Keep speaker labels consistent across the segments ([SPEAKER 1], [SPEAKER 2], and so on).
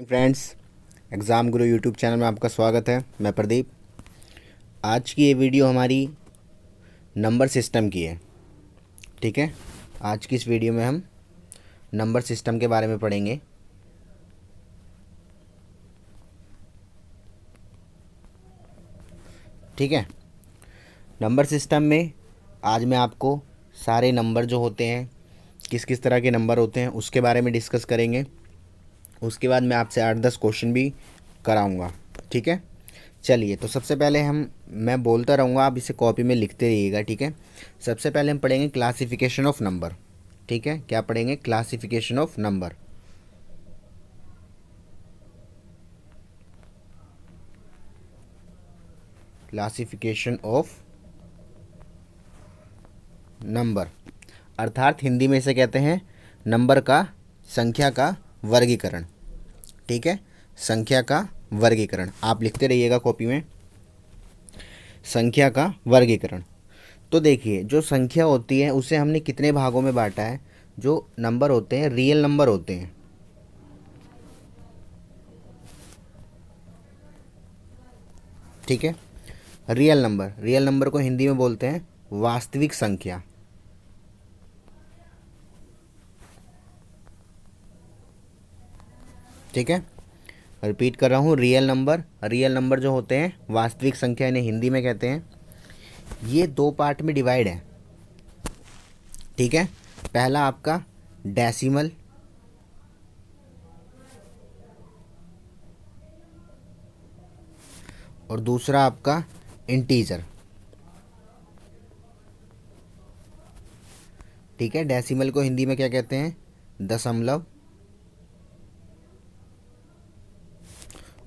[SPEAKER 1] Friends, exam गुरु YouTube channel में आपका स्वागत है। मैं प्रदीप। आज की ये वीडियो हमारी नंबर सिस्टम की है। ठीक है, आज की इस वीडियो में हम नंबर सिस्टम के बारे में पढ़ेंगे। ठीक है, नंबर सिस्टम में आज मैं आपको सारे नंबर जो होते हैं, किस किस तरह के नंबर होते हैं, उसके बारे में डिस्कस करेंगे। उसके बाद मैं आपसे 8-10 क्वेश्चन भी कराऊंगा। ठीक है, चलिए तो सबसे पहले मैं बोलता रहूँगा, आप इसे कॉपी में लिखते रहिएगा। ठीक है, सबसे पहले हम पढ़ेंगे क्लासिफिकेशन ऑफ नंबर। ठीक है, क्या पढ़ेंगे? Classification of number. Classification of number अर्थात हिंदी में इसे कहते हैं नंबर का, संख्या का वर्गीकरण। ठीक है, संख्या का वर्गीकरण आप लिखते रहिएगा कॉपी में। संख्या का वर्गीकरण। तो देखिए, जो संख्या होती है उसे हमने कितने भागों में बांटा है। जो नंबर होते हैं रियल नंबर होते हैं। ठीक है, रियल नंबर को हिंदी में बोलते हैं वास्तविक संख्या। ठीक है, रिपीट कर रहा हूँ, रियल नंबर जो होते हैं वास्तविक संख्या, इन्हें हिंदी में कहते हैं। ये दो पार्ट में डिवाइड है। ठीक है, पहला आपका डेसिमल, और दूसरा आपका इंटीजर। ठीक है, डेसिमल को हिंदी में क्या कहते हैं? दशमलव।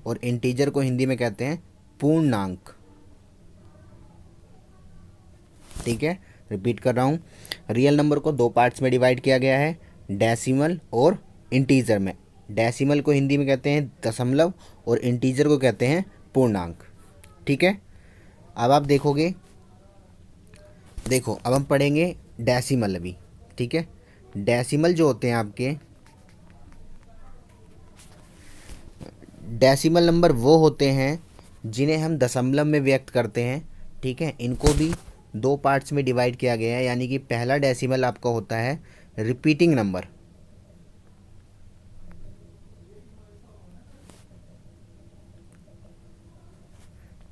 [SPEAKER 1] और इंटीजर को हिंदी में कहते हैं पूर्णांक। ठीक है, रिपीट कर रहा हूँ, रियल नंबर को दो पार्ट्स में डिवाइड किया गया है, डेसिमल और इंटीजर में। डेसिमल को हिंदी में कहते हैं दशमलव और इंटीजर को कहते हैं पूर्णांक। ठीक है, अब आप देखोगे, देखो अब हम पढ़ेंगे डेसिमल अभी। ठीक है, डेसिमल जो होते हैं आपके, डेसिमल नंबर वो होते हैं जिन्हें हम दशमलव में व्यक्त करते हैं। ठीक है, इनको भी दो पार्ट्स में डिवाइड किया गया है। यानी कि पहला डेसिमल आपका होता है रिपीटिंग नंबर।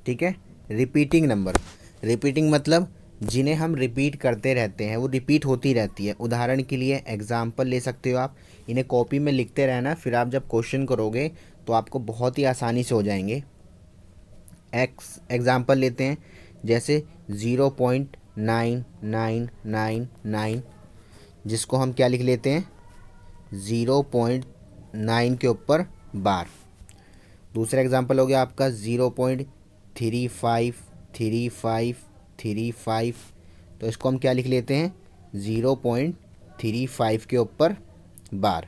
[SPEAKER 1] ठीक है, रिपीटिंग नंबर। रिपीटिंग मतलब जिन्हें हम रिपीट करते रहते हैं, वो रिपीट होती रहती है। उदाहरण के लिए एग्जाम्पल ले सकते हो आप, इन्हें कॉपी में लिखते रहना, फिर आप जब क्वेश्चन करोगे तो आपको बहुत ही आसानी से हो जाएंगे। एग्जाम्पल लेते हैं, जैसे 0.9999, जिसको हम क्या लिख लेते हैं? 0.9 के ऊपर बार। दूसरा एग्जाम्पल हो गया आपका 0.353535, तो इसको हम क्या लिख लेते हैं? 0.35 के ऊपर बार।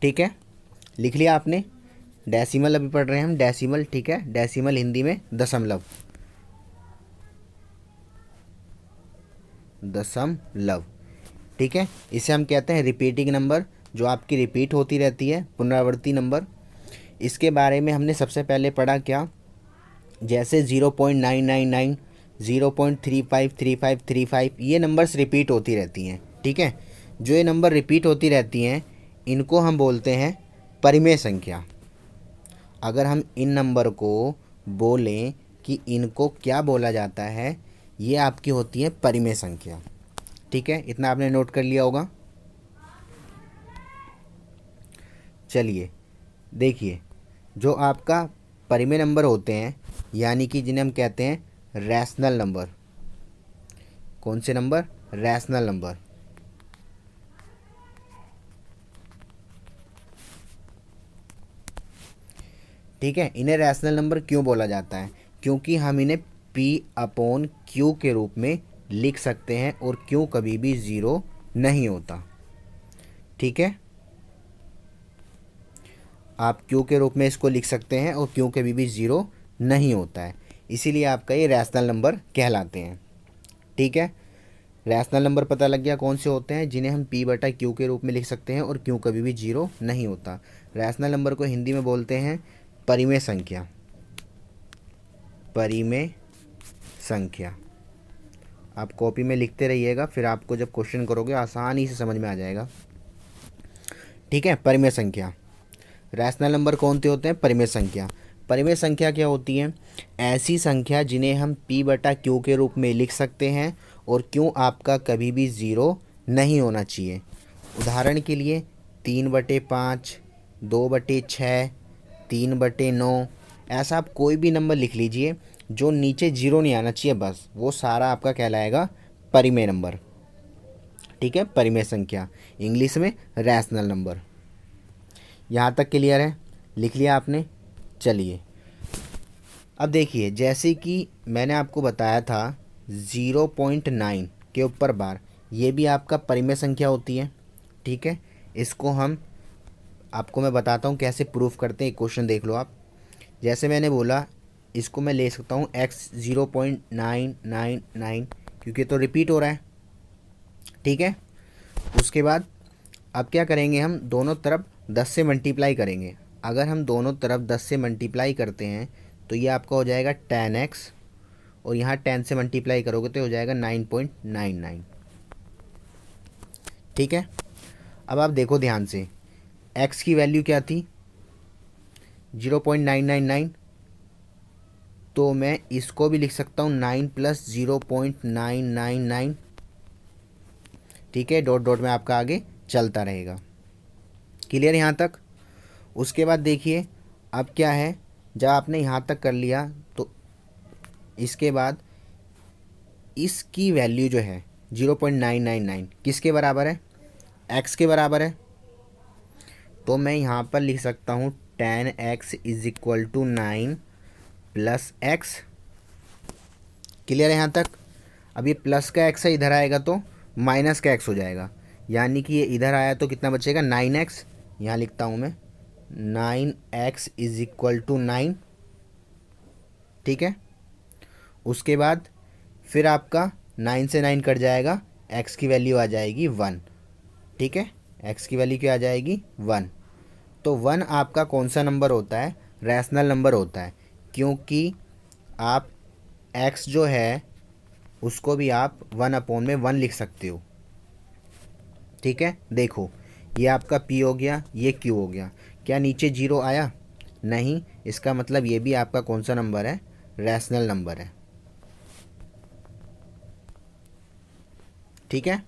[SPEAKER 1] ठीक है, लिख लिया आपने? डेसिमल अभी पढ़ रहे हैं हम, डेसिमल। ठीक है, डेसिमल हिंदी में दशमलव। दशमलव। ठीक है, इसे हम कहते हैं रिपीटिंग नंबर, जो आपकी रिपीट होती रहती है, पुनरावर्ती नंबर। इसके बारे में हमने सबसे पहले पढ़ा क्या? जैसे 0.999, 0.353535, ये नंबर्स रिपीट होती रहती हैं। ठीक है, जो ये नंबर रिपीट होती रहती हैं इनको हम बोलते हैं परिमेय संख्या। अगर हम इन नंबर को बोलें कि इनको क्या बोला जाता है, ये आपकी होती है परिमेय संख्या। ठीक है, इतना आपने नोट कर लिया होगा। चलिए देखिए, जो आपका परिमेय नंबर होते हैं, यानी कि जिन्हें हम कहते हैं रैशनल नंबर। कौन से नंबर? Rational number. ठीक है, इन्हें रैशनल नंबर क्यों बोला जाता है? क्योंकि हम इन्हें P/Q के रूप में लिख सकते हैं, और Q कभी भी ज़ीरो नहीं होता। ठीक है, आप Q के रूप में इसको लिख सकते हैं, और Q कभी भी ज़ीरो नहीं होता है, इसीलिए आपका ये रैशनल नंबर कहलाते हैं। ठीक है, रैशनल नंबर पता लग गया कौन से होते हैं, जिन्हें हम p बटा q के रूप में लिख सकते हैं और q कभी भी जीरो नहीं होता। रैशनल नंबर को हिंदी में बोलते हैं परिमेय संख्या। परिमेय संख्या आप कॉपी में लिखते रहिएगा, फिर आपको जब क्वेश्चन करोगे आसानी से समझ में आ जाएगा। ठीक है, परिमेय संख्या। रैशनल नंबर कौन से होते हैं? परिमेय संख्या। परिमेय संख्या क्या होती है? ऐसी संख्या जिन्हें हम p बटा q के रूप में लिख सकते हैं और q आपका कभी भी ज़ीरो नहीं होना चाहिए। उदाहरण के लिए 3/5, 2/6, 3/9, ऐसा आप कोई भी नंबर लिख लीजिए जो नीचे जीरो नहीं आना चाहिए, बस वो सारा आपका कहलाएगा परिमेय नंबर। ठीक है, परिमेय संख्या, इंग्लिश में रैशनल नंबर। यहाँ तक क्लियर है? लिख लिया आपने? चलिए अब देखिए, जैसे कि मैंने आपको बताया था 0.9 के ऊपर बार, ये भी आपका परिमेय संख्या होती है। ठीक है, इसको हम आपको मैं बताता हूँ कैसे प्रूफ करते हैं। एक क्वेश्चन देख लो आप। जैसे मैंने बोला, इसको मैं ले सकता हूँ x 0.999 क्योंकि तो रिपीट हो रहा है। ठीक है, उसके बाद अब क्या करेंगे, हम दोनों तरफ 10 से मल्टीप्लाई करेंगे। अगर हम दोनों तरफ 10 से मल्टीप्लाई करते हैं तो ये आपका हो जाएगा 10x, और यहाँ 10 से मल्टीप्लाई करोगे तो हो जाएगा 9.99। ठीक है, अब आप देखो ध्यान से, x की वैल्यू क्या थी? 0.999, तो मैं इसको भी लिख सकता हूँ 9 + 0.999। ठीक है, डॉट डॉट में आपका आगे चलता रहेगा। क्लियर यहाँ तक? उसके बाद देखिए अब क्या है, जब आपने यहाँ तक कर लिया तो इसके बाद इसकी वैल्यू जो है 0.999 किसके बराबर है? x के बराबर है। तो मैं यहाँ पर लिख सकता हूँ 10x = 9 + x। क्लियर है यहाँ तक? अब ये प्लस का x है, इधर आएगा तो माइनस का x हो जाएगा, यानी कि ये इधर आया तो कितना बचेगा? 9x। यहाँ लिखता हूँ मैं 9x = 9। ठीक है, उसके बाद फिर आपका 9 से 9 कट जाएगा, x की वैल्यू आ जाएगी 1। ठीक है, x की वैल्यू क्या आ जाएगी? 1। तो 1 आपका कौन सा नंबर होता है? रैशनल नंबर होता है, क्योंकि आप x जो है उसको भी आप 1/1 लिख सकते हो। ठीक है, देखो ये आपका p हो गया, ये q हो गया। क्या नीचे जीरो आया? नहीं, इसका मतलब ये भी आपका कौन सा नंबर है? रैशनल नंबर है। ठीक है,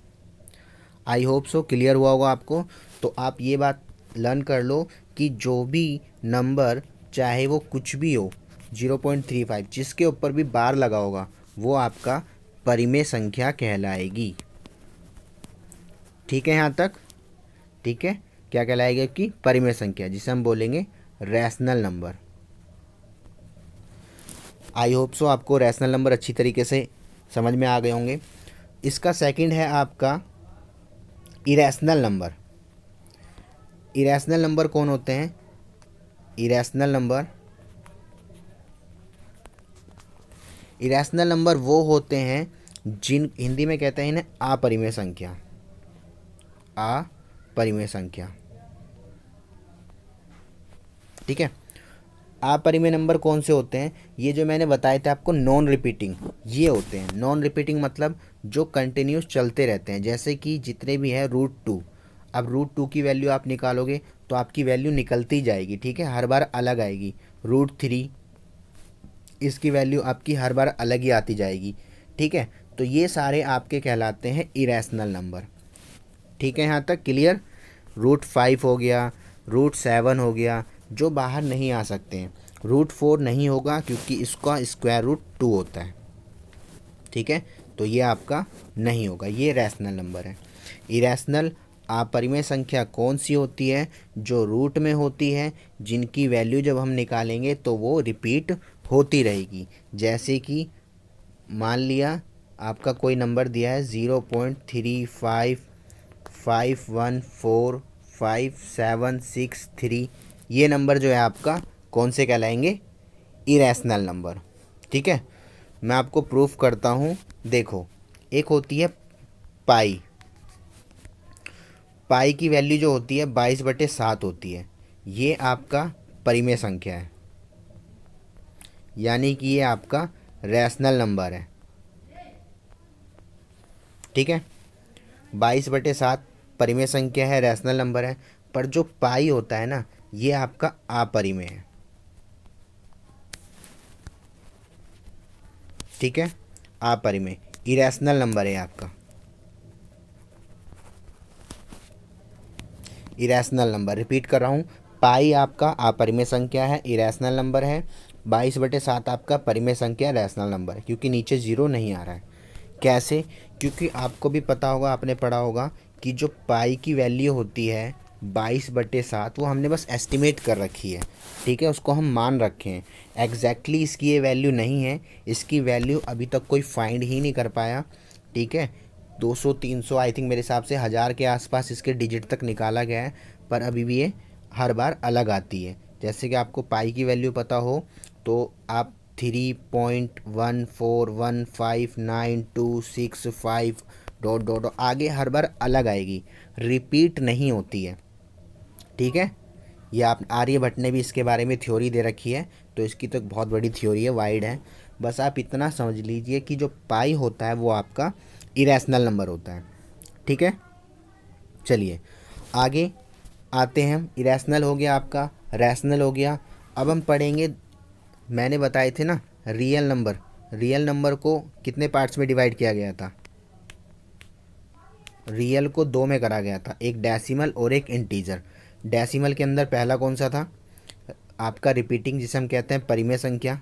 [SPEAKER 1] आई होप सो क्लियर हुआ होगा आपको। तो आप ये बात लर्न कर लो कि जो भी नंबर, चाहे वो कुछ भी हो, 0.35 जिसके ऊपर भी बार लगा होगा वो आपका परिमेय संख्या कहलाएगी। ठीक है यहाँ तक? ठीक है, क्या कहलाएगा? कि परिमेय संख्या, जिसे हम बोलेंगे rational number. I hope so आपको रैशनल नंबर अच्छी तरीके से समझ में आ गए होंगे। इसका सेकंड है आपका इरेशनल नंबर। इरेशनल नंबर कौन होते हैं? इरेशनल नंबर वो होते हैं जिन हिंदी में कहते हैं इन्हें अपरिमेय संख्या। अपरिमेय संख्या। ठीक है, अपरिमेय नंबर कौन से होते हैं? ये जो मैंने बताए थे आपको नॉन रिपीटिंग, ये होते हैं। नॉन रिपीटिंग मतलब जो कंटिन्यूस चलते रहते हैं, जैसे कि जितने भी है √2। अब √2 की वैल्यू आप निकालोगे तो आपकी वैल्यू निकलती जाएगी। ठीक है, हर बार अलग आएगी। √3, इसकी वैल्यू आपकी हर बार अलग ही आती जाएगी। ठीक है, तो ये सारे आपके कहलाते हैं इरेशनल नंबर। ठीक है, यहाँ तक क्लियर? √5 हो गया, √7 हो गया, जो बाहर नहीं आ सकते हैं। √4 नहीं होगा क्योंकि इसका √2 होता है। ठीक है, तो ये आपका नहीं होगा, ये रैशनल नंबर है। इरेशनल अपरिमेय संख्या कौन सी होती है? जो रूट में होती है, जिनकी वैल्यू जब हम निकालेंगे तो वो रिपीट होती रहेगी। जैसे कि मान लिया आपका कोई नंबर दिया है 0.3551455763, ये नंबर जो है आपका कौन से कहलाएंगे? Irrational number. ठीक है, मैं आपको प्रूफ करता हूँ। देखो, एक होती है पाई, पाई की वैल्यू जो होती है 22/7 होती है। ये आपका परिमेय संख्या है, यानी कि ये आपका रैशनल नंबर है। ठीक है, 22/7 परिमेय संख्या है, रैशनल नंबर है। पर जो पाई होता है ना, ये आपका अपरिमेय है। ठीक है, अपरिमेय इरेशनल नंबर है आपका, इरेशनल नंबर। रिपीट कर रहा हूँ, पाई आपका अपरिमेय संख्या है, इरेशनल नंबर है। 22/7 आपका परिमेय संख्या, रैशनल नंबर है, क्योंकि नीचे जीरो नहीं आ रहा है। कैसे? क्योंकि आपको भी पता होगा, आपने पढ़ा होगा कि जो पाई की वैल्यू होती है 22/7, वो हमने बस एस्टिमेट कर रखी है। ठीक है, उसको हम मान रखे हैं। एग्जैक्टली इसकी ये वैल्यू नहीं है, इसकी वैल्यू अभी तक कोई फाइंड ही नहीं कर पाया। ठीक है, 200 300 आई थिंक मेरे हिसाब से 1000 के आसपास इसके डिजिट तक निकाला गया है, पर अभी भी ये हर बार अलग आती है। जैसे कि आपको पाई की वैल्यू पता हो तो आप 3.1415925 डॉट डॉट डॉट आगे हर बार अलग आएगी, रिपीट नहीं होती है। ठीक है, ये आप आर्यभट्ट ने भी इसके बारे में थ्योरी दे रखी है, तो इसकी तो एक बहुत बड़ी थ्योरी है, वाइड है। बस आप इतना समझ लीजिए कि जो पाई होता है वो आपका इरेशनल नंबर होता है। ठीक है, चलिए आगे आते हैं हम। इरेशनल हो गया आपका, रैशनल हो गया। अब हम पढ़ेंगे, मैंने बताए थे ना रियल नंबर। रियल नंबर को कितने पार्ट्स में डिवाइड किया गया था? रियल को दो में करा गया था, एक डेसिमल और एक इंटीजर। डेसिमल के अंदर पहला कौन सा था? आपका रिपीटिंग, जिसे हम कहते हैं परिमेय संख्या,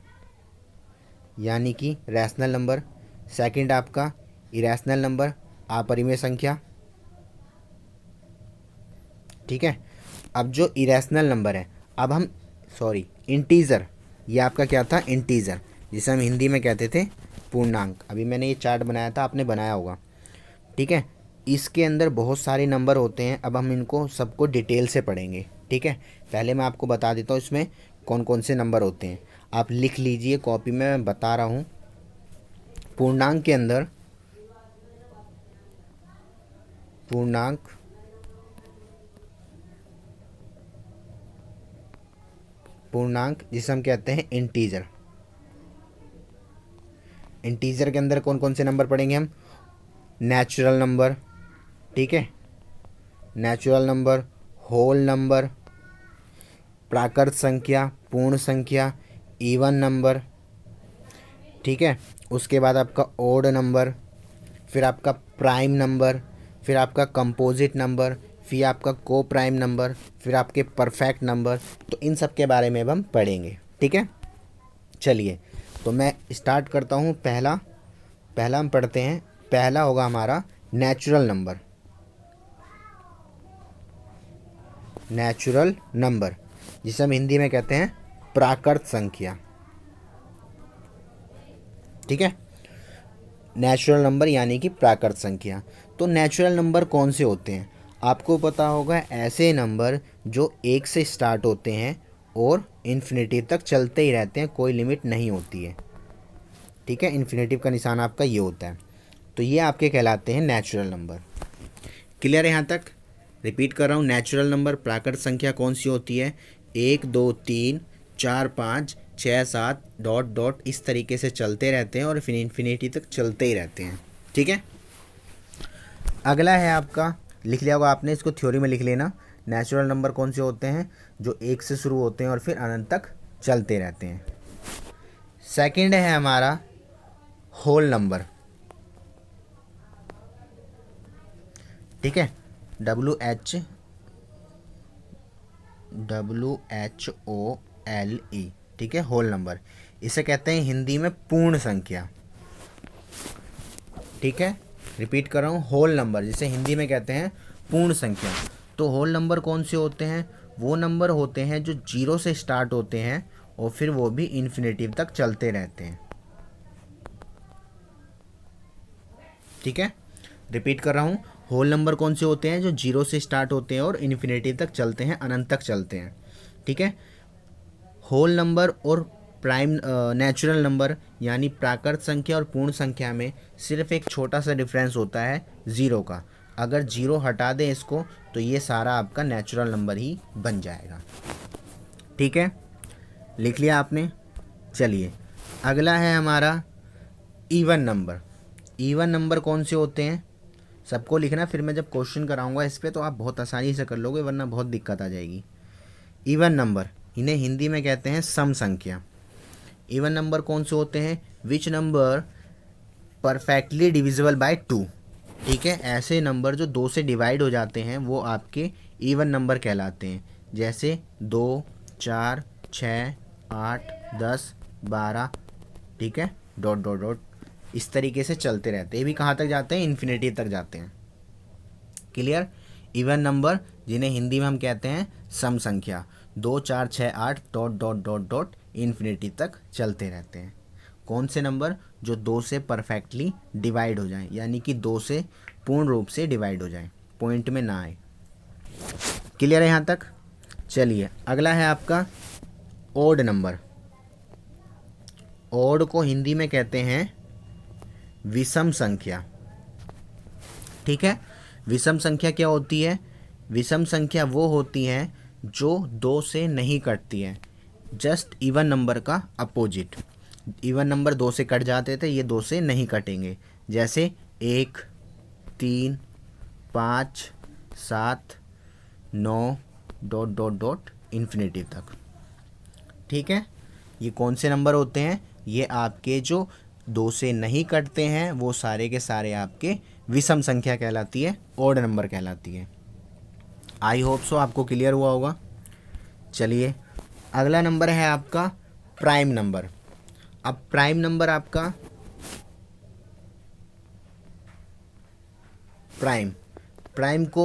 [SPEAKER 1] यानी कि रैशनल नंबर। सेकंड आपका इरेशनल नंबर, अपरिमेय संख्या। ठीक है, अब जो इरेशनल नंबर है, अब हम इंटीजर, ये आपका क्या था? इंटीजर, जिसे हम हिंदी में कहते थे पूर्णांक। अभी मैंने ये चार्ट बनाया था, आपने बनाया होगा। ठीक है, इसके अंदर बहुत सारे नंबर होते हैं। अब हम इनको सबको डिटेल से पढ़ेंगे। ठीक है, पहले मैं आपको बता देता हूँ इसमें कौन कौन से नंबर होते हैं। आप लिख लीजिए कॉपी में, मैं बता रहा हूँ। पूर्णांक के अंदर पूर्णांक जिसे हम कहते हैं इंटीजर। इंटीजर के अंदर कौन कौन से नंबर पढ़ेंगे हम? नेचुरल नंबर, ठीक है, नेचुरल नंबर, होल नंबर, प्राकृत संख्या, पूर्ण संख्या, इवन नंबर। ठीक है, उसके बाद आपका ओड नंबर, फिर आपका प्राइम नंबर, फिर आपका कंपोजिट नंबर, फिर आपका को प्राइम नंबर, फिर आपके परफेक्ट नंबर। तो इन सब के बारे में अब हम पढ़ेंगे। ठीक है, चलिए तो मैं स्टार्ट करता हूँ। पहला हम पढ़ते हैं। पहला होगा हमारा नेचुरल नंबर। नेचुरल नंबर, जिसे हम हिंदी में कहते हैं प्राकृत संख्या। ठीक है, नेचुरल नंबर यानी कि प्राकृत संख्या। तो नेचुरल नंबर कौन से होते हैं? आपको पता होगा, ऐसे नंबर जो एक से स्टार्ट होते हैं और इन्फिनिटी तक चलते ही रहते हैं, कोई लिमिट नहीं होती है। ठीक है, इन्फिनिटिव का निशान आपका ये होता है, तो ये आपके कहलाते हैं नेचुरल नंबर। क्लियर है यहाँ तक? रिपीट कर रहा हूँ, नेचुरल नंबर प्राकृत संख्या कौन सी होती है? 1 2 3 4 5 6 7 डॉट डॉट इस तरीके से चलते रहते हैं और फिर इन्फिनिटी तक चलते ही रहते हैं। ठीक है, अगला है आपका, लिख लिया होगा आपने, इसको थ्योरी में लिख लेना। नेचुरल नंबर कौन से होते हैं? जो एक से शुरू होते हैं और फिर अनंत तक चलते रहते हैं। सेकंड है हमारा होल नंबर। ठीक है, WHOLE। ठीक है, होल नंबर, इसे कहते हैं हिंदी में पूर्ण संख्या। ठीक है, रिपीट कर रहा हूँ, होल नंबर जिसे हिंदी में कहते हैं पूर्ण संख्या। तो होल नंबर कौन से होते हैं? वो नंबर होते हैं जो जीरो से स्टार्ट होते हैं और फिर वो भी इन्फिनिटिव तक चलते रहते हैं। ठीक है, रिपीट कर रहा हूँ, होल नंबर कौन से होते हैं? जो जीरो से स्टार्ट होते हैं और इन्फिनिटी तक चलते हैं, अनंत तक चलते हैं। ठीक है, होल नंबर और प्राइम नेचुरल नंबर यानी प्राकृत संख्या और पूर्ण संख्या में सिर्फ एक छोटा सा डिफरेंस होता है ज़ीरो का। अगर ज़ीरो हटा दें इसको तो ये सारा आपका नेचुरल नंबर ही बन जाएगा। ठीक है, लिख लिया आपने। चलिए अगला है हमारा इवन नंबर। इवन नंबर कौन से होते हैं सबको लिखना, फिर मैं जब क्वेश्चन कराऊंगा इस पे तो आप बहुत आसानी से कर लोगे, वरना बहुत दिक्कत आ जाएगी। इवन नंबर, इन्हें हिंदी में कहते हैं सम संख्या। इवन नंबर कौन से होते हैं? Which number perfectly divisible by 2। ठीक है, ऐसे नंबर जो 2 से डिवाइड हो जाते हैं वो आपके इवन नंबर कहलाते हैं। जैसे 2, 4, 6, 8, 10, 12। ठीक है, डॉट डॉट डॉट इस तरीके से चलते रहते हैं। ये भी कहाँ तक जाते हैं? इन्फिनिटी तक जाते हैं। क्लियर? इवन नंबर जिन्हें हिंदी में हम कहते हैं सम संख्या, 2, 4, 6, 8 dot dot dot dot infinity तक चलते रहते हैं। कौन से नंबर? जो 2 से परफेक्टली डिवाइड हो जाएं, यानी कि 2 से पूर्ण रूप से डिवाइड हो जाएं, पॉइंट में ना आए। क्लियर है यहाँ तक? चलिए अगला है आपका ओड नंबर। ओड को हिंदी में कहते हैं विषम संख्या। ठीक है, विषम संख्या क्या होती है? विषम संख्या वो होती है जो 2 से नहीं कटती है, जस्ट इवन नंबर का अपोजिट। इवन नंबर 2 से कट जाते थे, ये 2 से नहीं कटेंगे। जैसे 1, 3, 5, 7, 9 डॉट डॉट डॉट इन्फिनिटी तक। ठीक है, ये कौन से नंबर होते हैं? ये आपके जो 2 से नहीं कटते हैं वो सारे के सारे आपके विषम संख्या कहलाती है, ओड नंबर कहलाती है। आई होप सो आपको क्लियर हुआ होगा। चलिए अगला नंबर है आपका प्राइम नंबर। अब प्राइम नंबर आपका प्राइम को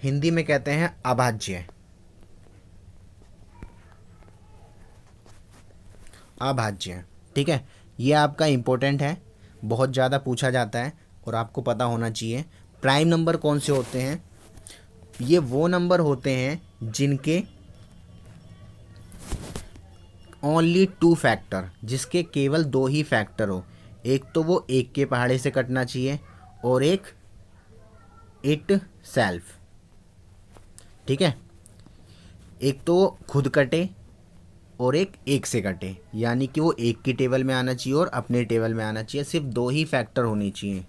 [SPEAKER 1] हिंदी में कहते हैं अभाज्य। अभाज्य, ठीक है, ये आपका इम्पोर्टेंट है, बहुत ज़्यादा पूछा जाता है और आपको पता होना चाहिए। प्राइम नंबर कौन से होते हैं? ये वो नंबर होते हैं जिनके ओनली 2 फैक्टर, जिसके केवल 2 ही फैक्टर हो। एक तो वो 1 के पहाड़े से कटना चाहिए और एक इट सेल्फ। ठीक है, एक तो वो खुद कटे और एक 1 से कटे, यानी कि वो 1 की टेबल में आना चाहिए और अपने टेबल में आना चाहिए। सिर्फ 2 ही फैक्टर होनी चाहिए।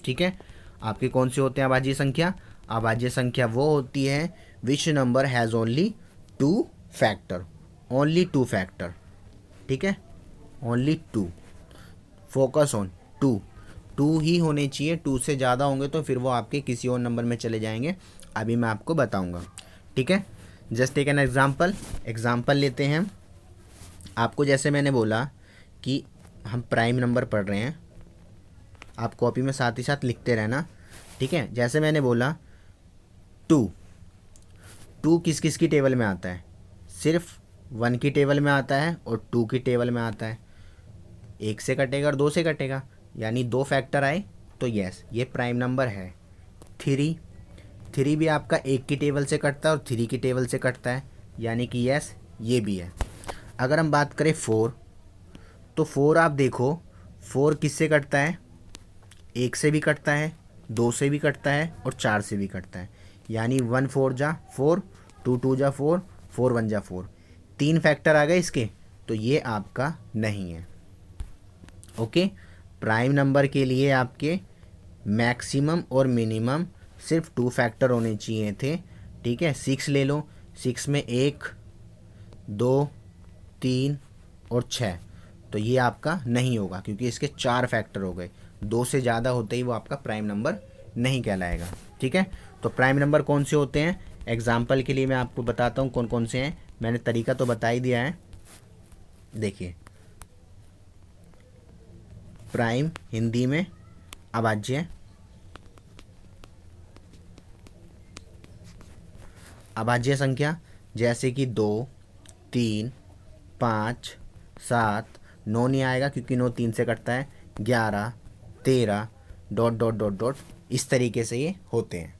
[SPEAKER 1] ठीक है, आपके कौन से होते हैं अभाज्य संख्या? अभाज्य संख्या वो होती है which number has only 2 factor, only 2 factor. ठीक है, ओनली 2, फोकस ऑन 2 ही होने चाहिए। 2 से ज़्यादा होंगे तो फिर वो आपके किसी और नंबर में चले जाएंगे, अभी मैं आपको बताऊंगा। ठीक है, जस्ट टेक एन एग्जाम्पल लेते हैं। आपको जैसे मैंने बोला कि हम प्राइम नंबर पढ़ रहे हैं, आप कॉपी में साथ ही साथ लिखते रहना। ठीक है, जैसे मैंने बोला 2 किस किस की टेबल में आता है? सिर्फ 1 की टेबल में आता है और 2 की टेबल में आता है। 1 से कटेगा और 2 से कटेगा, यानी 2 फैक्टर आए तो यस ये प्राइम नंबर है। 3 भी आपका 1 की टेबल से कटता है और 3 की टेबल से कटता है, यानी कि यस ये भी है। अगर हम बात करें 4, तो 4 आप देखो 4 किससे कटता है? 1 से भी कटता है, 2 से भी कटता है और 4 से भी कटता है, यानी 1 4 जा 4, 2 2 जा 4, 4 1 जा 4। 3 फैक्टर आ गए इसके, तो ये आपका नहीं है। ओके, प्राइम नंबर के लिए आपके मैक्सिमम और मिनिमम सिर्फ 2 फैक्टर होने चाहिए थे। ठीक है, 6 ले लो, 6 में 1, 2, 3 और 6, तो ये आपका नहीं होगा क्योंकि इसके 4 फैक्टर हो गए। 2 से ज़्यादा होते ही वो आपका प्राइम नंबर नहीं कहलाएगा। ठीक है, तो प्राइम नंबर कौन से होते हैं? एग्जाम्पल के लिए मैं आपको बताता हूँ कौन कौन से हैं। मैंने तरीका तो बता ही दिया है। देखिए, प्राइम हिंदी में अभाज्य, अभाज्य संख्या जैसे कि 2, 3, 5, 7, 9 नहीं आएगा क्योंकि 9 3 से कटता है, 11, 13 डॉट डॉट डॉट डॉट इस तरीके से ये होते हैं।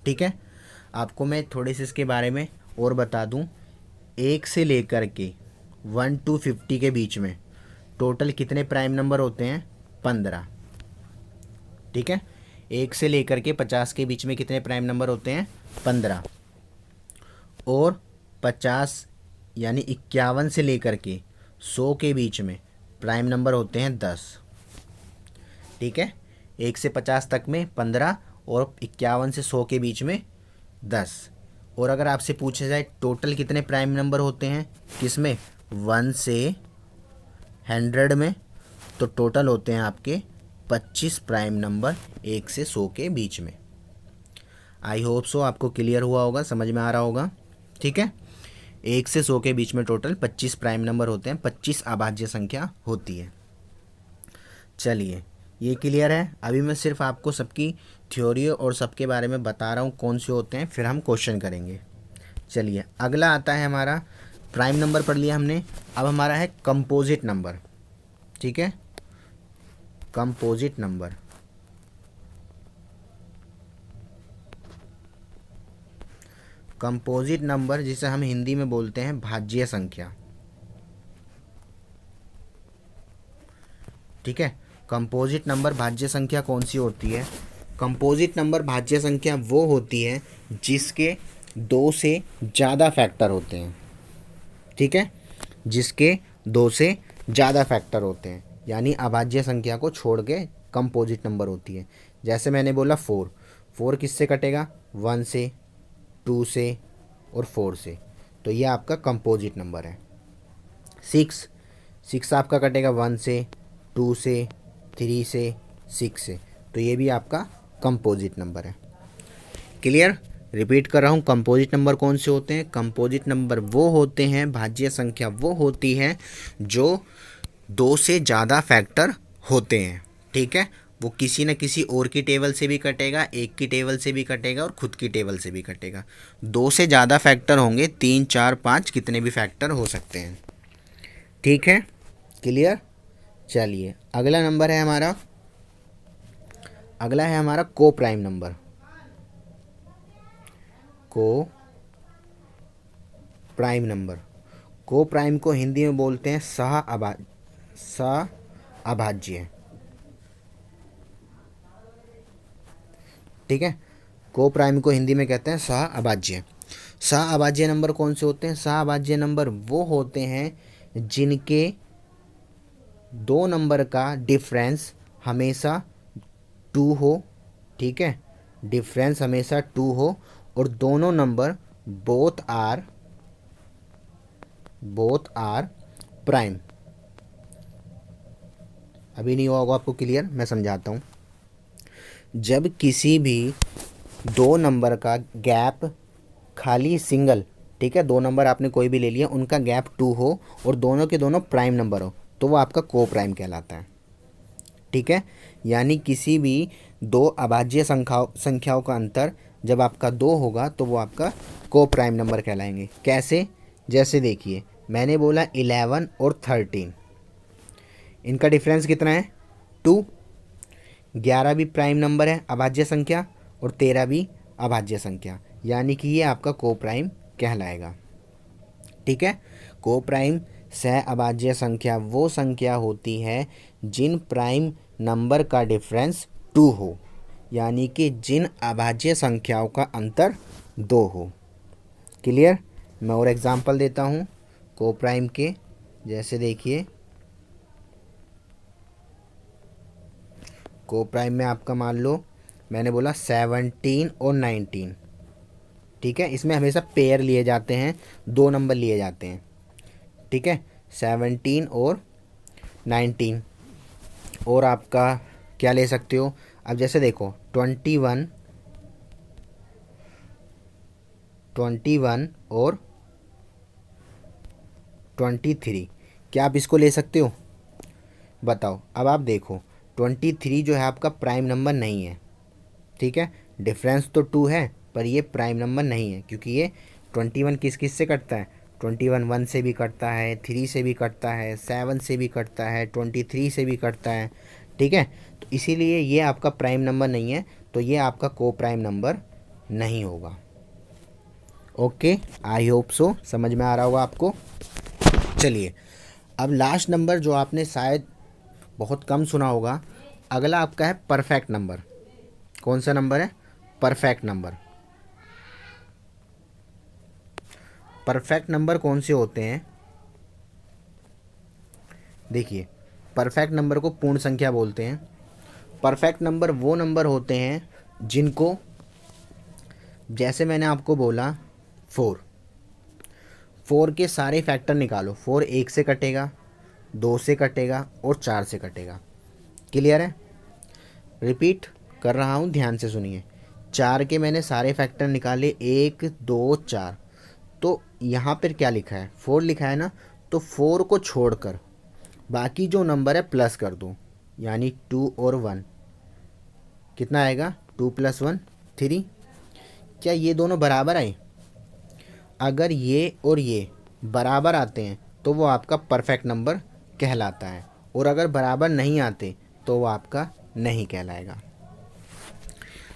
[SPEAKER 1] ठीक है, आपको मैं थोड़े से इसके बारे में और बता दूं। 1 से लेकर के 1 to 50 के बीच में टोटल कितने प्राइम नंबर होते हैं? 15। ठीक है, 1 से लेकर के 50 के बीच में कितने प्राइम नंबर होते हैं? 15। और 50 यानी 51 से लेकर के 100 के बीच में प्राइम नंबर होते हैं 10। ठीक है, 1 से 50 तक में 15 और 51 से 100 के बीच में 10। और अगर आपसे पूछा जाए टोटल कितने प्राइम नंबर होते हैं किसमें? 1 से 100 में, तो टोटल होते हैं आपके 25 प्राइम नंबर 1 से 100 के बीच में। आई होप सो आपको क्लियर हुआ होगा, समझ में आ रहा होगा। ठीक है, 1 से 100 के बीच में टोटल 25 प्राइम नंबर होते हैं, 25 अभाज्य संख्या होती है। चलिए, ये क्लियर है। अभी मैं सिर्फ आपको सबकी थ्योरी और सबके बारे में बता रहा हूँ कौन से होते हैं, फिर हम क्वेश्चन करेंगे। चलिए, अगला आता है हमारा, प्राइम नंबर पढ़ लिया हमने, अब हमारा है कंपोजिट नंबर। ठीक है, कंपोजिट नंबर। कंपोजिट नंबर जिसे हम हिंदी में बोलते हैं भाज्य संख्या। ठीक है, कंपोजिट नंबर भाज्य संख्या कौन सी होती है? कंपोजिट नंबर भाज्य संख्या वो होती है जिसके 2 से ज़्यादा फैक्टर होते हैं। ठीक है, जिसके 2 से ज़्यादा फैक्टर होते हैं, यानी अभाज्य संख्या को छोड़ के कंपोजिट नंबर होती है। जैसे मैंने बोला 4 किससे कटेगा? 1 से, 2 से और 4 से, तो ये आपका कंपोजिट नंबर है। 6 आपका कटेगा 1 से, 2 से, 3 से, 6 से, तो ये भी आपका कंपोजिट नंबर है। क्लियर? रिपीट कर रहा हूँ, कंपोजिट नंबर कौन से होते हैं? कंपोजिट नंबर वो होते हैं, भाज्य संख्या वो होती है जो 2 से ज़्यादा फैक्टर होते हैं। ठीक है, वो किसी न किसी और की टेबल से भी कटेगा, एक की टेबल से भी कटेगा और खुद की टेबल से भी कटेगा। 2 से ज़्यादा फैक्टर होंगे, 3, 4, 5 कितने भी फैक्टर हो सकते हैं। ठीक है, क्लियर? चलिए, अगला नंबर है हमारा, अगला है हमारा को प्राइम नंबर। को प्राइम नंबर, को प्राइम को हिंदी में बोलते हैं अभाज्य। ठीक है, को प्राइम को हिंदी में कहते हैं अभाज्य। अभाज्य नंबर कौन से होते हैं? अभाज्य नंबर वो होते हैं जिनके 2 नंबर का डिफरेंस हमेशा 2 हो। ठीक है, डिफरेंस हमेशा 2 हो और दोनों नंबर बोथ आर प्राइम। अभी नहीं हुआ होगा आपको क्लियर, मैं समझाता हूँ। जब किसी भी 2 नंबर का गैप खाली सिंगल, ठीक है, 2 नंबर आपने कोई भी ले लिया, उनका गैप 2 हो और दोनों के दोनों प्राइम नंबर हो, तो वो आपका को प्राइम कहलाता है। ठीक है, यानी किसी भी 2 अभाज्य संख्याओं का अंतर जब आपका 2 होगा तो वो आपका को प्राइम नंबर कहलाएंगे। कैसे? जैसे देखिए, मैंने बोला 11 और 13, इनका डिफरेंस कितना है? 2। 11 भी प्राइम नंबर है, अभाज्य संख्या, और 13 भी अभाज्य संख्या, यानी कि ये आपका को प्राइम कहलाएगा। ठीक है, को प्राइम सह अभाज्य संख्या वो संख्या होती है जिन प्राइम नंबर का डिफरेंस 2 हो, यानी कि जिन अभाज्य संख्याओं का अंतर 2 हो। क्लियर? मैं और एग्जांपल देता हूँ को प्राइम के। जैसे देखिए, को प्राइम में आपका मान लो मैंने बोला 17 और 19। ठीक है, इसमें हमेशा पेयर लिए जाते हैं, 2 नंबर लिए जाते हैं। ठीक है, 17 और 19। और आपका क्या ले सकते हो? अब जैसे देखो 21 और 23, क्या आप इसको ले सकते हो? बताओ। अब आप देखो 23 जो है आपका प्राइम नंबर नहीं है। ठीक है, डिफरेंस तो 2 है पर ये प्राइम नंबर नहीं है, क्योंकि ये 21 किस किस से कटता है? 21 1 से भी कटता है, 3 से भी कटता है, 7 से भी कटता है, 23 से भी कटता है। ठीक है, तो इसीलिए ये आपका प्राइम नंबर नहीं है, तो ये आपका को प्राइम नंबर नहीं होगा। ओके, आई होप सो समझ में आ रहा होगा आपको। चलिए, अब लास्ट नंबर जो आपने शायद बहुत कम सुना होगा, अगला आपका है परफेक्ट नंबर। कौन सा नंबर है? Perfect number. परफेक्ट नंबर कौन से होते हैं? देखिए, परफेक्ट नंबर को पूर्ण संख्या बोलते हैं। परफेक्ट नंबर वो नंबर होते हैं जिनको, जैसे मैंने आपको बोला 4 के सारे फैक्टर निकालो। 4 1 से कटेगा, 2 से कटेगा और 4 से कटेगा। क्लियर है? रिपीट कर रहा हूँ, ध्यान से सुनिए। 4 के मैंने सारे फैक्टर निकाले, 1 2 4। तो यहाँ पर क्या लिखा है? 4 लिखा है ना, तो 4 को छोड़कर बाकी जो नंबर है प्लस कर दो, यानी 2 और 1। कितना आएगा? 2 + 1 3। क्या ये दोनों बराबर आए? अगर ये और ये बराबर आते हैं तो वो आपका परफेक्ट नंबर कहलाता है, और अगर बराबर नहीं आते तो वो आपका नहीं कहलाएगा।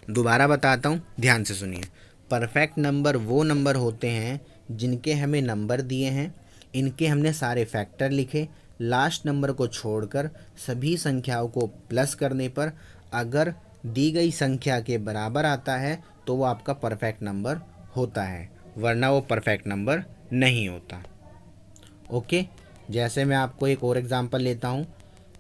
[SPEAKER 1] दोबारा बताता हूँ, ध्यान से सुनिए। परफेक्ट नंबर वो नंबर होते हैं जिनके हमें नंबर दिए हैं, इनके हमने सारे फैक्टर लिखे, लास्ट नंबर को छोड़कर सभी संख्याओं को प्लस करने पर अगर दी गई संख्या के बराबर आता है तो वो आपका परफेक्ट नंबर होता है, वरना वो परफेक्ट नंबर नहीं होता। ओके, जैसे मैं आपको एक और एग्जांपल लेता हूँ।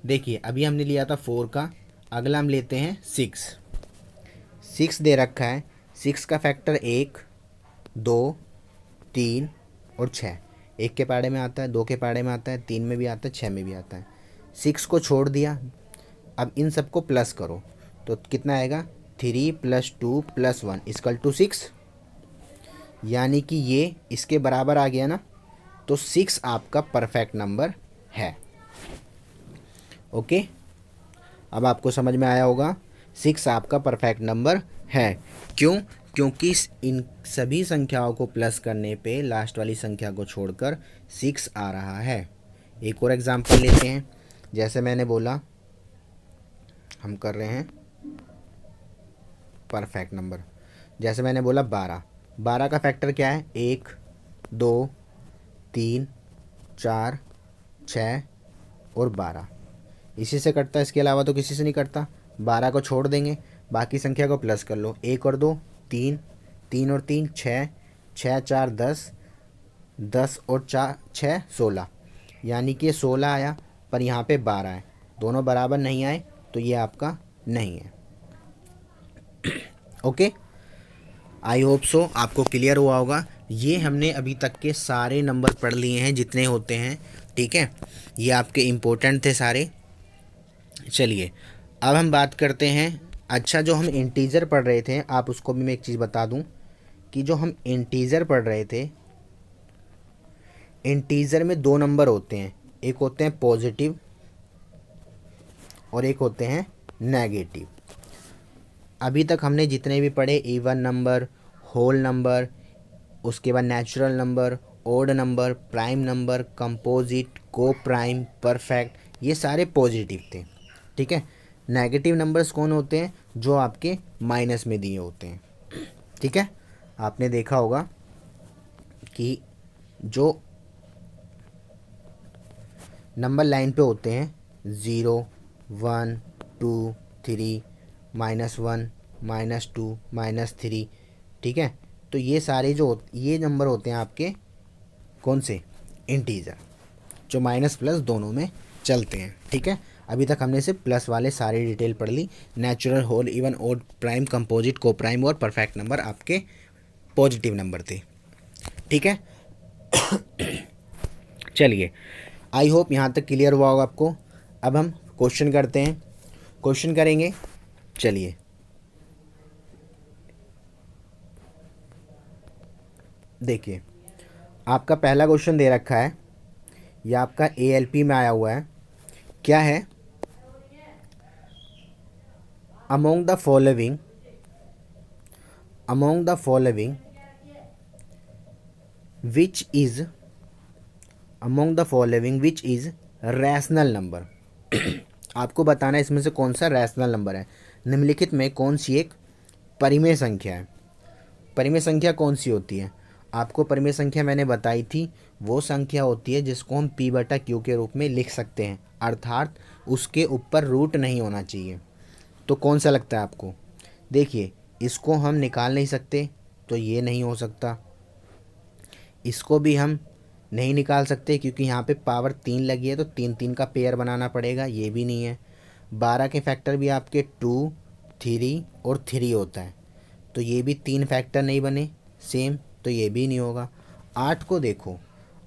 [SPEAKER 1] देखिए, अभी हमने लिया था 4 का, अगला हम लेते हैं 6 दे रखा है। 6 का फैक्टर 1 2 3 और 6। 1 के पाड़े में आता है, 2 के पाड़े में आता है, 3 में भी आता है, 6 में भी आता है। 6 को छोड़ दिया, अब इन सबको प्लस करो तो कितना आएगा? 3 + 2 + 1 = 6। यानी कि ये इसके बराबर आ गया ना, तो 6 आपका परफेक्ट नंबर है। ओके, अब आपको समझ में आया होगा, 6 आपका परफेक्ट नंबर है। क्यों? क्योंकि इन सभी संख्याओं को प्लस करने पे लास्ट वाली संख्या को छोड़कर 6 आ रहा है। एक और एग्जांपल लेते हैं। जैसे मैंने बोला, हम कर रहे हैं परफेक्ट नंबर। जैसे मैंने बोला 12 का फैक्टर क्या है? 1 2 3 4 6 और 12। इसी से कटता है, इसके अलावा तो किसी से नहीं कटता। 12 को छोड़ देंगे, बाकी संख्या को प्लस कर लो। 1 और 2 3, 3 और 3 6, 6 4 10, 10 और 4 6 16। यानी कि 16 आया, पर यहाँ पे 12 है, दोनों बराबर नहीं आए तो ये आपका नहीं है। ओके, आई होप सो आपको क्लियर हुआ होगा। ये हमने अभी तक के सारे नंबर पढ़ लिए हैं जितने होते हैं, ठीक है। ये आपके इम्पोर्टेंट थे सारे। चलिए, अब हम बात करते हैं। अच्छा, जो हम इंटीजर पढ़ रहे थे, आप उसको भी मैं एक चीज़ बता दूं कि जो हम इंटीजर पढ़ रहे थे, इंटीजर में 2 नंबर होते हैं, एक होते हैं पॉजिटिव और एक होते हैं नेगेटिव। अभी तक हमने जितने भी पढ़े, इवन नंबर, होल नंबर, उसके बाद natural number, odd number, prime number, composite, coprime, perfect, ये सारे पॉजिटिव थे, ठीक है। नेगेटिव नंबर्स कौन होते हैं? जो आपके माइनस में दिए होते हैं, ठीक है। आपने देखा होगा कि जो नंबर लाइन पे होते हैं 0 1 2 3 -1 -2 -3, ठीक है। तो ये सारे ये नंबर होते हैं आपके कौन से? इंटीजर, जो माइनस प्लस दोनों में चलते हैं, ठीक है। अभी तक हमने सिर्फ प्लस वाले सारे डिटेल पढ़ ली। Natural, whole, even, odd, prime, composite, coprime और परफेक्ट नंबर आपके पॉजिटिव नंबर थे, ठीक है। चलिए, आई होप यहाँ तक क्लियर हुआ होगा आपको। अब हम क्वेश्चन करते हैं, क्वेश्चन करेंगे। चलिए, देखिए, आपका पहला क्वेश्चन दे रखा है, यह आपका ALP में आया हुआ है। क्या है? Among the following which is rational number. आपको बताना है इसमें से कौन सा रैशनल नंबर है। निम्नलिखित में कौन सी एक परिमेय संख्या है? परिमेय संख्या कौन सी होती है? आपको परिमेय संख्या मैंने बताई थी, वो संख्या होती है जिसको हम p/q के रूप में लिख सकते हैं, अर्थात उसके ऊपर रूट नहीं होना चाहिए। तो कौन सा लगता है आपको? देखिए, इसको हम निकाल नहीं सकते, तो ये नहीं हो सकता। इसको भी हम नहीं निकाल सकते क्योंकि यहाँ पे पावर 3 लगी है, तो 3 3 का पेयर बनाना पड़ेगा, ये भी नहीं है। 12 के फैक्टर भी आपके 2, 3 और 3 होता है, तो ये भी 3 फैक्टर नहीं बने सेम, तो ये भी नहीं होगा। 8 को देखो,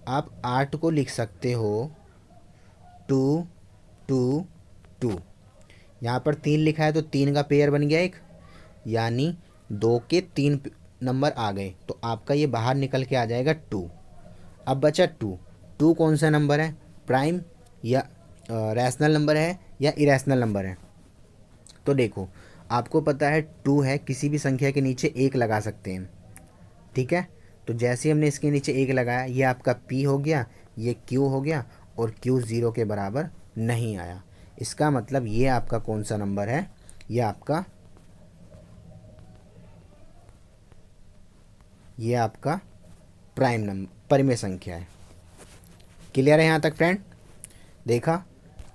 [SPEAKER 1] आप 8 को लिख सकते हो 2 2 2, यहाँ पर 3 लिखा है तो 3 का पेयर बन गया एक, यानी 2 के 3 नंबर आ गए, तो आपका ये बाहर निकल के आ जाएगा 2। अब बचा 2 कौन सा नंबर है? प्राइम या रैशनल नंबर है या इरेशनल नंबर है? तो देखो, आपको पता है 2 है, किसी भी संख्या के नीचे 1 लगा सकते हैं, ठीक है। तो जैसे हमने इसके नीचे 1 लगाया, ये आपका p हो गया, ये q हो गया, और q 0 के बराबर नहीं आया। इसका मतलब ये आपका कौन सा नंबर है? ये आपका प्राइम नंबर, परिमेय संख्या है। क्लियर है यहाँ तक फ्रेंड? देखा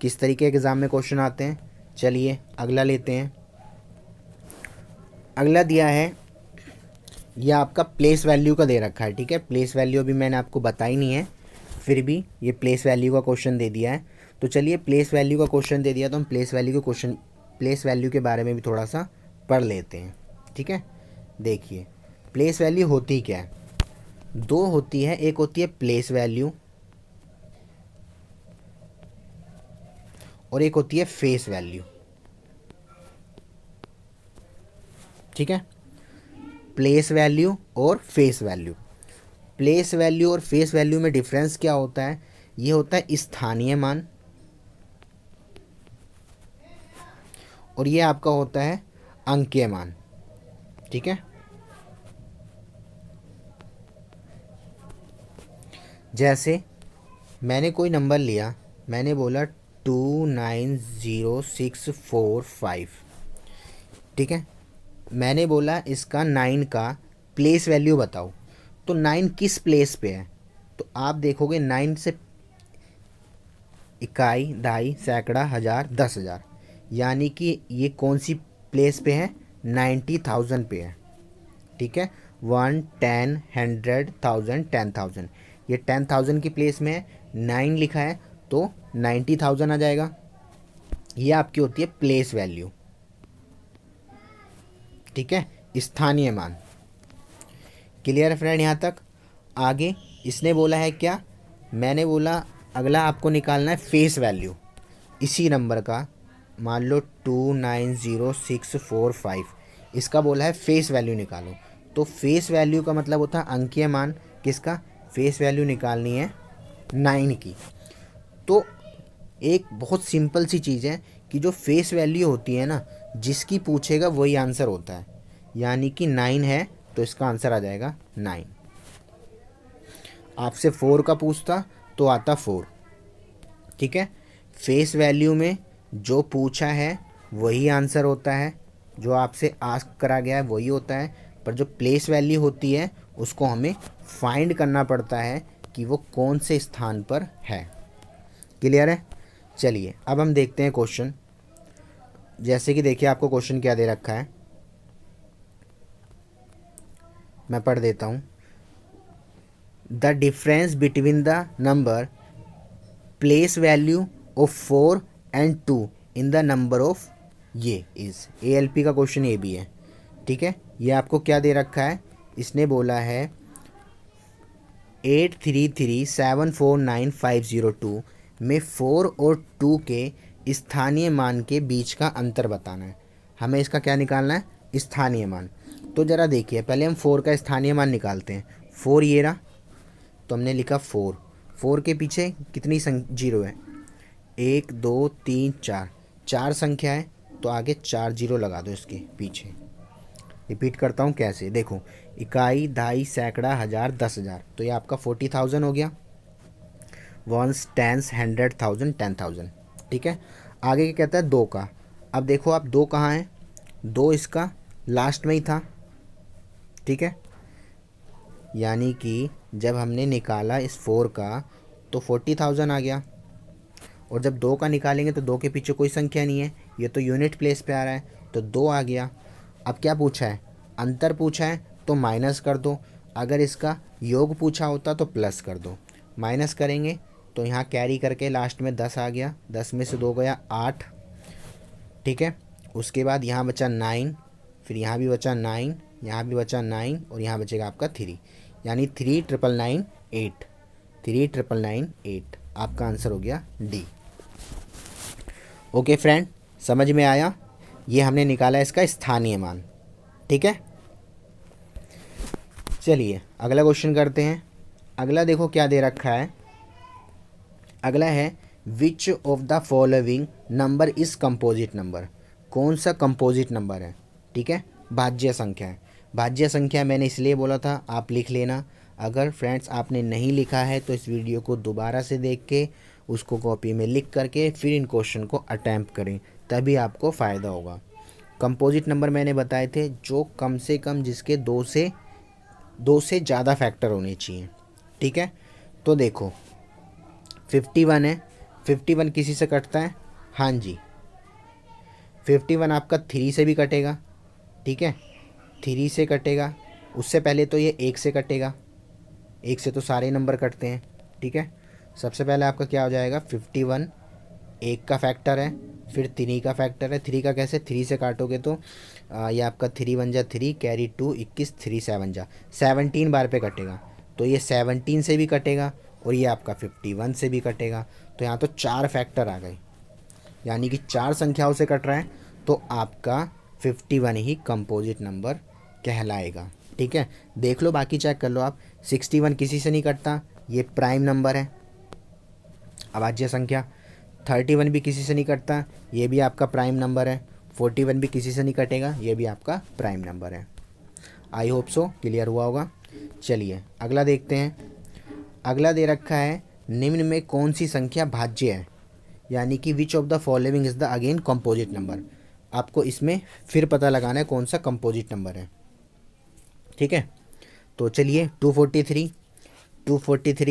[SPEAKER 1] किस तरीके एग्ज़ाम में क्वेश्चन आते हैं। चलिए अगला लेते हैं। अगला दिया है, ये आपका प्लेस वैल्यू का दे रखा है, ठीक है। प्लेस वैल्यू अभी मैंने आपको बताई नहीं है, फिर भी ये प्लेस वैल्यू का क्वेश्चन दे दिया है। तो चलिए, प्लेस वैल्यू का क्वेश्चन दे दिया तो हम प्लेस वैल्यू के बारे में भी थोड़ा सा पढ़ लेते हैं, ठीक है। देखिए, प्लेस वैल्यू होती क्या है? 2 होती है, एक होती है प्लेस वैल्यू और एक होती है फेस वैल्यू, ठीक है। प्लेस वैल्यू और फेस वैल्यू। प्लेस वैल्यू और फेस वैल्यू में डिफरेंस क्या होता है? ये होता है स्थानीय मान, और ये आपका होता है अंकीय मान, ठीक है। जैसे मैंने कोई नंबर लिया, मैंने बोला 290645, ठीक है। मैंने बोला इसका 9 का प्लेस वैल्यू बताओ, तो 9 किस प्लेस पे है? तो आप देखोगे 9 से इकाई, दहाई, सैकड़ा, हज़ार, 10,000, यानी कि ये कौन सी प्लेस पे है? 90,000 पे है, ठीक है। 1, 10, 100, 1000, 10,000, ये 10,000 की प्लेस में है, 9 लिखा है तो 90,000 आ जाएगा। ये आपकी होती है प्लेस वैल्यू, ठीक है, स्थानीय मान। क्लियर है फ्रेंड यहाँ तक? आगे इसने बोला है क्या? मैंने बोला अगला आपको निकालना है फेस वैल्यू इसी नंबर का। मान लो 290645, इसका बोला है फेस वैल्यू निकालो। तो फेस वैल्यू का मतलब होता है अंकीय मान। किसका? फेस वैल्यू निकालनी है 9 की। तो एक बहुत सिंपल सी चीज़ है कि जो फेस वैल्यू होती है ना, जिसकी पूछेगा वही आंसर होता है, यानी कि 9 है तो इसका आंसर आ जाएगा 9। आपसे 4 का पूछता तो आता 4, ठीक है। फेस वैल्यू में जो पूछा है वही आंसर होता है, जो आपसे आस्क करा गया है वही होता है, पर जो प्लेस वैल्यू होती है उसको हमें फाइंड करना पड़ता है कि वो कौन से स्थान पर है। क्लियर है? चलिए अब हम देखते हैं क्वेश्चन। जैसे कि देखिए आपको क्वेश्चन क्या दे रखा है, मैं पढ़ देता हूँ। The difference between the number place value of 4 and 2 in the number of ये इज़। ALP का क्वेश्चन ये भी है, ठीक है। ये आपको क्या दे रखा है? इसने बोला है 833749502 में 4 और 2 के स्थानीय मान के बीच का अंतर बताना है। हमें इसका क्या निकालना है? स्थानीय मान। तो ज़रा देखिए, पहले हम 4 का स्थानीय मान निकालते हैं। 4 ये रहा, तो हमने लिखा 4। 4 के पीछे कितनी जीरो है? 1 2 3 4, 4 संख्या है, तो आगे 4 जीरो लगा दो इसके पीछे। रिपीट करता हूँ कैसे, देखो, इकाई, दहाई, सैकड़ा, हज़ार, 10,000, तो ये आपका 40,000 हो गया। 1s, 10s, 100, 1000, 10,000, ठीक है। आगे क्या कहता है? 2 का। अब देखो आप 2 कहाँ है? 2 इसका लास्ट में ही था, ठीक है। यानी कि जब हमने निकाला इस 4 का तो 40,000 आ गया, और जब 2 का निकालेंगे तो 2 के पीछे कोई संख्या नहीं है, ये तो यूनिट प्लेस पे आ रहा है, तो 2 आ गया। अब क्या पूछा है, अंतर पूछा है तो माइनस कर दो, अगर इसका योग पूछा होता तो प्लस कर दो। माइनस करेंगे तो यहाँ कैरी करके लास्ट में 10 आ गया, 10 में से 2 गया 8, ठीक है। उसके बाद यहाँ बचा 9, फिर यहाँ भी बचा 9, यहाँ भी बचा 9, और यहाँ बचेगा आपका 3, यानी 3,998, 3,998 आपका आंसर हो गया डी। ओके फ्रेंड, समझ में आया? ये हमने निकाला इसका स्थानीय मान, ठीक है। चलिए अगला क्वेश्चन करते हैं। अगला देखो क्या दे रखा है, अगला है which of the following number is composite number, कौन सा कंपोजिट नंबर है, ठीक है, भाज्य संख्या है। भाज्य संख्या मैंने इसलिए बोला था आप लिख लेना, अगर फ्रेंड्स आपने नहीं लिखा है तो इस वीडियो को दोबारा से देख के उसको कॉपी में लिख करके फिर इन क्वेश्चन को अटैम्प्ट करें, तभी आपको फ़ायदा होगा। कंपोजिट नंबर मैंने बताए थे जो कम से कम जिसके दो से ज़्यादा फैक्टर होने चाहिए, ठीक है। तो देखो 51 है, 51 किसी से कटता है, हाँ जी 51 आपका 3 से भी कटेगा, ठीक है, 3 से कटेगा। उससे पहले तो ये 1 से कटेगा, 1 से तो सारे नंबर कटते हैं, ठीक है। सबसे पहले आपका क्या हो जाएगा, 51 1 का फैक्टर है, फिर 3 का फैक्टर है। 3 का कैसे, 3 से काटोगे तो ये आपका 3 1 जा 3, कैरी 2 21, 3 7 जा 17 बार पे कटेगा, तो ये 17 से भी कटेगा और ये आपका 51 से भी कटेगा। तो यहाँ तो 4 फैक्टर आ गए, यानी कि 4 संख्याओं से कट रहा है, तो आपका 51 ही कंपोजिट नंबर कहलाएगा, ठीक है। देख लो, बाकी चेक कर लो आप। 61 किसी से नहीं कटता, ये प्राइम नंबर है, अभाज्य संख्या। 31 भी किसी से नहीं कटता, ये भी आपका प्राइम नंबर है। 41 भी किसी से नहीं कटेगा, ये भी आपका प्राइम नंबर है। आई होप सो क्लियर हुआ होगा। चलिए अगला देखते हैं। अगला दे रखा है निम्न में कौन सी संख्या भाज्य है, यानी कि which of the following is the again composite number. आपको इसमें फिर पता लगाना है कौन सा कंपोजिट नंबर है, ठीक है। तो चलिए 243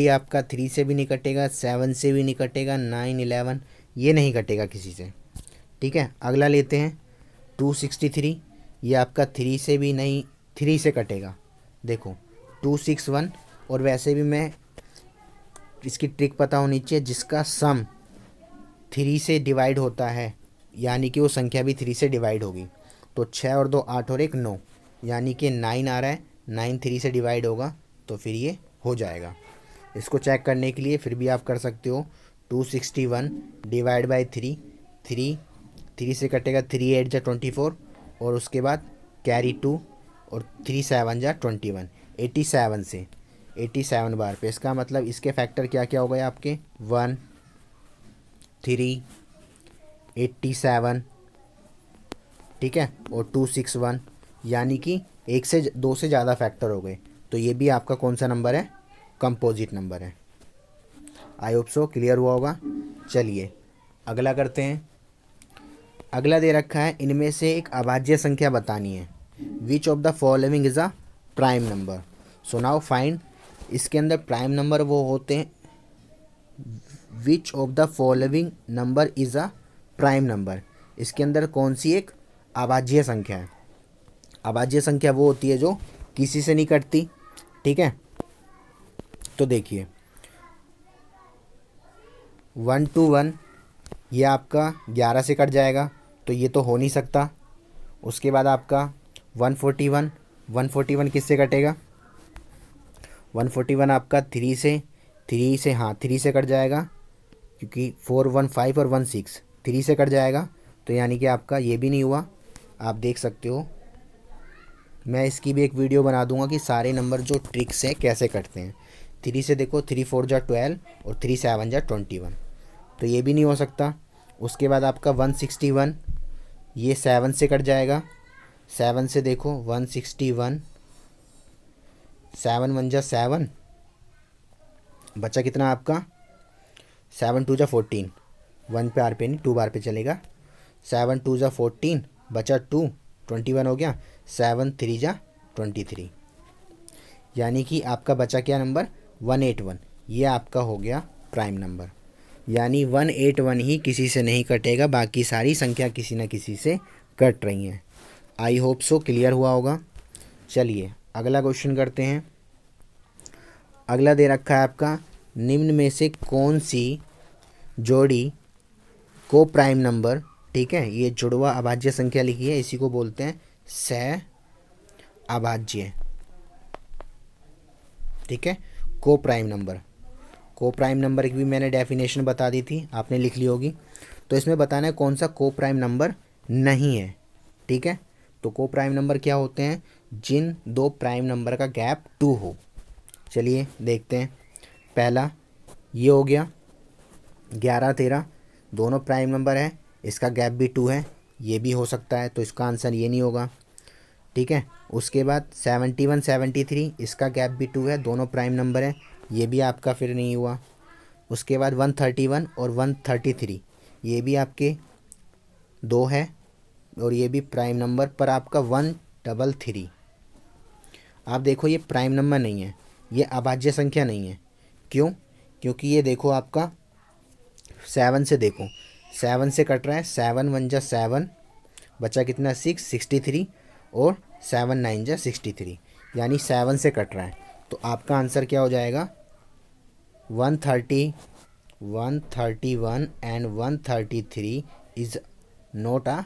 [SPEAKER 1] आपका 3 से भी नहीं कटेगा, 7 से भी नहीं कटेगा, 9 11 ये नहीं कटेगा किसी से, ठीक है। अगला लेते हैं 263, ये आपका 3 से भी नहीं, 3 से कटेगा। देखो 261, और वैसे भी मैं इसकी ट्रिक पता होनी चाहिए, जिसका सम 3 से डिवाइड होता है यानी कि वो संख्या भी 3 से डिवाइड होगी। तो 6 और 2 8 और 1 9, यानी कि 9 आ रहा है, 9 3 से डिवाइड होगा तो फिर ये हो जाएगा। इसको चेक करने के लिए फिर भी आप कर सकते हो, 261 डिवाइड बाई 3, 3 से कटेगा, 3 8 जा 24, और उसके बाद कैरी 2, और 3 7 जा 21, 87 से 87 बार पे। इसका मतलब इसके फैक्टर क्या क्या हो गए आपके, 1 3 87, ठीक है, और 261, यानी कि 1 से 2 से ज़्यादा फैक्टर हो गए, तो ये भी आपका कौन सा नंबर है, कंपोजिट नंबर है। आई होप सो क्लियर हुआ होगा। चलिए अगला करते हैं। अगला दे रखा है इनमें से एक अभाज्य संख्या बतानी है, which of the following is a prime number. So now find, इसके अंदर प्राइम नंबर वो होते हैं, which of the following number is a prime number, इसके अंदर कौन सी एक अभाज्य संख्या है। अभाज्य संख्या वो होती है जो किसी से नहीं कटती, ठीक है। तो देखिए 1 to 1 ये आपका 11 से कट जाएगा, तो ये तो हो नहीं सकता। उसके बाद आपका 141 किससे कटेगा, 141 आपका 3 से हाँ 3 से कट जाएगा, क्योंकि 4 1 5 और 1 6 3 से कट जाएगा, तो यानी कि आपका ये भी नहीं हुआ। आप देख सकते हो, मैं इसकी भी एक वीडियो बना दूंगा कि सारे नंबर जो ट्रिक्स हैं कैसे कटते हैं। 3 से देखो, 3 4 जा 12 और 3 7 जा 21, तो ये भी नहीं हो सकता। उसके बाद आपका 161, ये 7 से कट जाएगा, 7 से देखो 161, 7 1 जा 7, बचा कितना आपका, 7 2 जा 14, 1 पे आर पे नहीं 2 बार पे चलेगा, 7 2 जा 14, बचा 2, 21 हो गया, 7 3 जा 23। यानी कि आपका बचा क्या नंबर 181, ये आपका हो गया प्राइम नंबर। यानी 181 ही किसी से नहीं कटेगा, बाकी सारी संख्या किसी न किसी से कट रही हैं। आई होप सो क्लियर हुआ होगा। चलिए अगला क्वेश्चन करते हैं। अगला दे रखा है आपका, निम्न में से कौन सी जोड़ी को प्राइम नंबर, ठीक है, ये जुड़वा अभाज्य संख्या लिखी है, इसी को बोलते हैं सह अभाज्य, ठीक है। को प्राइम नंबर की भी मैंने डेफिनेशन बता दी थी, आपने लिख ली होगी। तो इसमें बताना है कौन सा को प्राइम नंबर नहीं है, ठीक है। तो को प्राइम नंबर क्या होते हैं, जिन दो प्राइम नंबर का गैप 2 हो। चलिए देखते हैं। पहला ये हो गया 11 13, दोनों प्राइम नंबर है, इसका गैप भी 2 है, ये भी हो सकता है, तो इसका आंसर ये नहीं होगा, ठीक है। उसके बाद 71 73, इसका गैप भी 2 है, दोनों प्राइम नंबर है, ये भी आपका फिर नहीं हुआ। उसके बाद 131 और 133, ये भी आपके 2 है और ये भी प्राइम नंबर, पर आपका 133, आप देखो ये प्राइम नंबर नहीं है, ये अभाज्य संख्या नहीं है। क्यों? क्योंकि ये देखो आपका 7 से, देखो 7 से कट रहा है, 7 1 जा 7, बचा कितना 6 63, और 7 9 जा 63, यानी 7 से कट रहा है। तो आपका आंसर क्या हो जाएगा 130 131 एंड 133 इज नॉट अ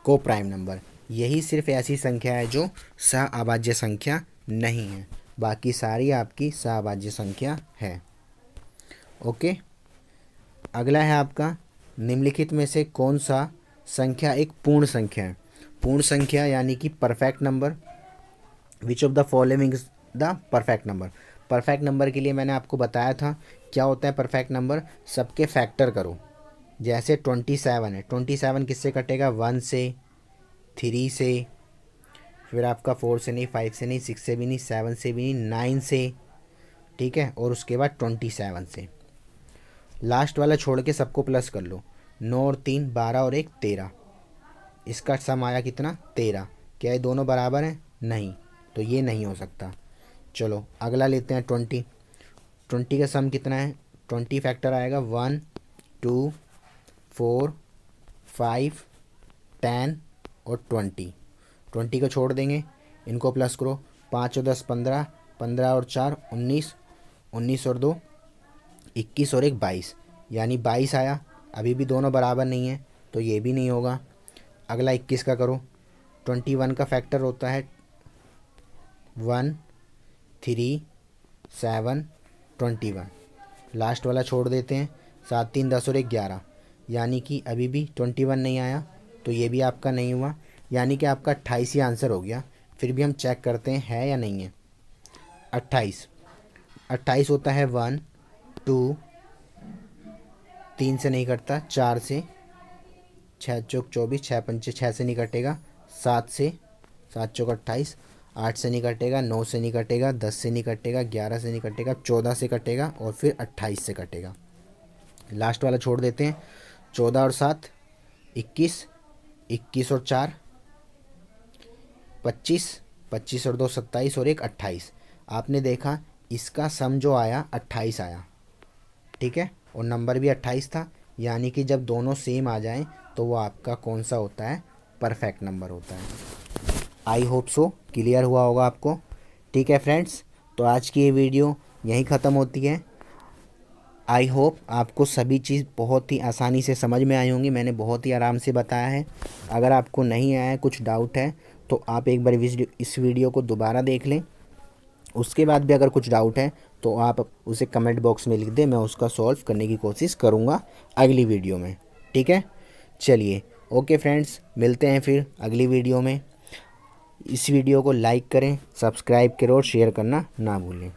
[SPEAKER 1] को प्राइम नंबर। यही सिर्फ ऐसी संख्या है जो सह-अभाज्य संख्या नहीं है, बाकी सारी आपकी सह-अभाज्य संख्या है। ओके। अगला है आपका, निम्नलिखित में से कौन सा संख्या एक पूर्ण संख्या है। पूर्ण संख्या यानी कि perfect number. Which of the following is the perfect number. Perfect number के लिए मैंने आपको बताया था क्या होता है परफेक्ट नंबर, सबके फैक्टर करो। जैसे 27 है, 27 किससे कटेगा 1 से, 3 से, फिर आपका 4 से नहीं, 5 से नहीं, 6 से भी नहीं, 7 से भी नहीं, 9 से, ठीक है, और उसके बाद 27 से। लास्ट वाला छोड़ के सबको प्लस कर लो, 9 और 3 12 और 1 13, इसका सम आया कितना 13। क्या ये दोनों बराबर हैं? नहीं, तो ये नहीं हो सकता। चलो अगला लेते हैं 20। 20 का सम कितना है, 20 फैक्टर आएगा 1 2 4 5 10 और 20। 20 को छोड़ देंगे, इनको प्लस करो, 5 और 10 15, 15 और 4 19, 19 और 2 21 और 1 22, यानी 22 आया। अभी भी दोनों बराबर नहीं है, तो ये भी नहीं होगा। अगला 21 का करो, 21 का फैक्टर होता है 1 3 7 21, लास्ट वाला छोड़ देते हैं, 7 3 10 और 1 11, यानी कि अभी भी 21 नहीं आया, तो ये भी आपका नहीं हुआ, यानी कि आपका 28 ही आंसर हो गया। फिर भी हम चेक करते हैं है या नहीं है। 28 होता है 1 2, 3 से नहीं कटता, 4 से, 6 चौक 24, 6 पंचे 6 से नहीं कटेगा, 7 से, 7 चौक 28, 8 से नहीं कटेगा, 9 से नहीं कटेगा, 10 से नहीं कटेगा, 11 से नहीं कटेगा, 14 से कटेगा और फिर 28 से कटेगा। लास्ट वाला छोड़ देते हैं, 14 और 7 21, 21 और 4 25, 25 और 2 27 और 1 28। आपने देखा इसका सम जो आया 28 आया, ठीक है, और नंबर भी 28 था, यानी कि जब दोनों सेम आ जाएं तो वो आपका कौन सा होता है, परफेक्ट नंबर होता है। आई होप सो क्लियर हुआ होगा आपको। ठीक है फ्रेंड्स, तो आज की ये वीडियो यहीं ख़त्म होती है। आई होप आपको सभी चीज़ बहुत ही आसानी से समझ में आई होंगी, मैंने बहुत ही आराम से बताया है। अगर आपको नहीं आया है, कुछ डाउट है, तो आप एक बार इस वीडियो को दोबारा देख लें। उसके बाद भी अगर कुछ डाउट है तो आप उसे कमेंट बॉक्स में लिख दें, मैं उसका सॉल्व करने की कोशिश करूँगा अगली वीडियो में। ठीक है, चलिए ओके फ्रेंड्स, मिलते हैं फिर अगली वीडियो में। इस वीडियो को लाइक करें, सब्सक्राइब करें और शेयर करना ना भूलें।